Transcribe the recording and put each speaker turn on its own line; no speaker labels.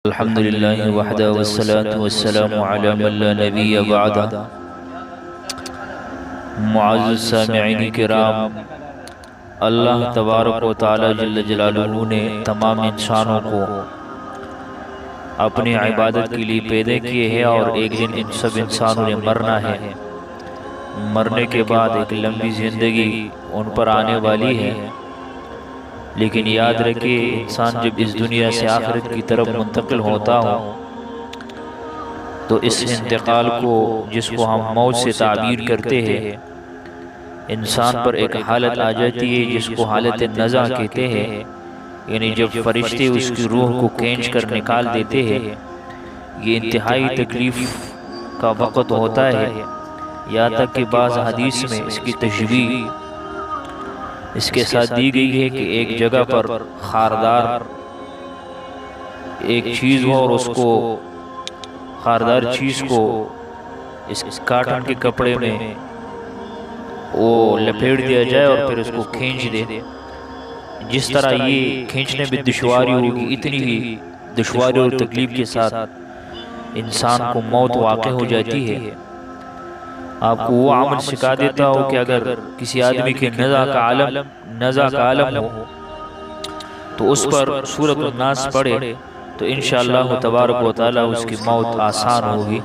الحمد للہ وحدہ والصلاة والسلام علی من لا نبی بعدہ۔ معزز سامعین کرام، اللہ تبارک و تعالی جل جلالہ نے تمام انسانوں کو اپنی عبادت کے لیے پیدا کیے ہیں، اور ایک دن ان سب انسانوں نے مرنا ہے۔ مرنے کے بعد ایک لمبی زندگی ان پر آنے والی ہے، لیکن یاد رکھیے انسان جب اس دنیا سے آخرت کی طرف منتقل ہوتا ہو تو اس انتقال کو، جس کو ہم موت سے تعبیر کرتے ہیں، انسان پر ایک حالت آ جاتی ہے جس کو حالت نزع کہتے ہیں، یعنی جب فرشتے اس کی روح کو کھینچ کر نکال دیتے ہیں۔ یہ انتہائی تکلیف کا وقت ہوتا ہے، یہاں تک کہ بعض حدیث میں اس کی تشبیہ اس کے ساتھ دی گئی ہے کہ ایک جگہ پر خاردار ایک چیز ہو، اور اس کو خاردار چیز کو اس کاٹن کے کپڑے میں وہ لپیٹ دیا جائے اور پھر اس کو کھینچ دے۔ جس طرح یہ کھینچنے میں دشواری ہوگی، اتنی ہی دشواری اور تکلیف کے ساتھ انسان کو موت واقع ہو جاتی ہے۔ آپ کو وہ عمل سکھا دیتا ہو کہ اگر کسی آدمی کے نزع کا عالم ہو تو اس پر سورۃ الناس پڑھے تو انشاءاللہ تبارک و تعالی اس کی موت آسان ہوگی۔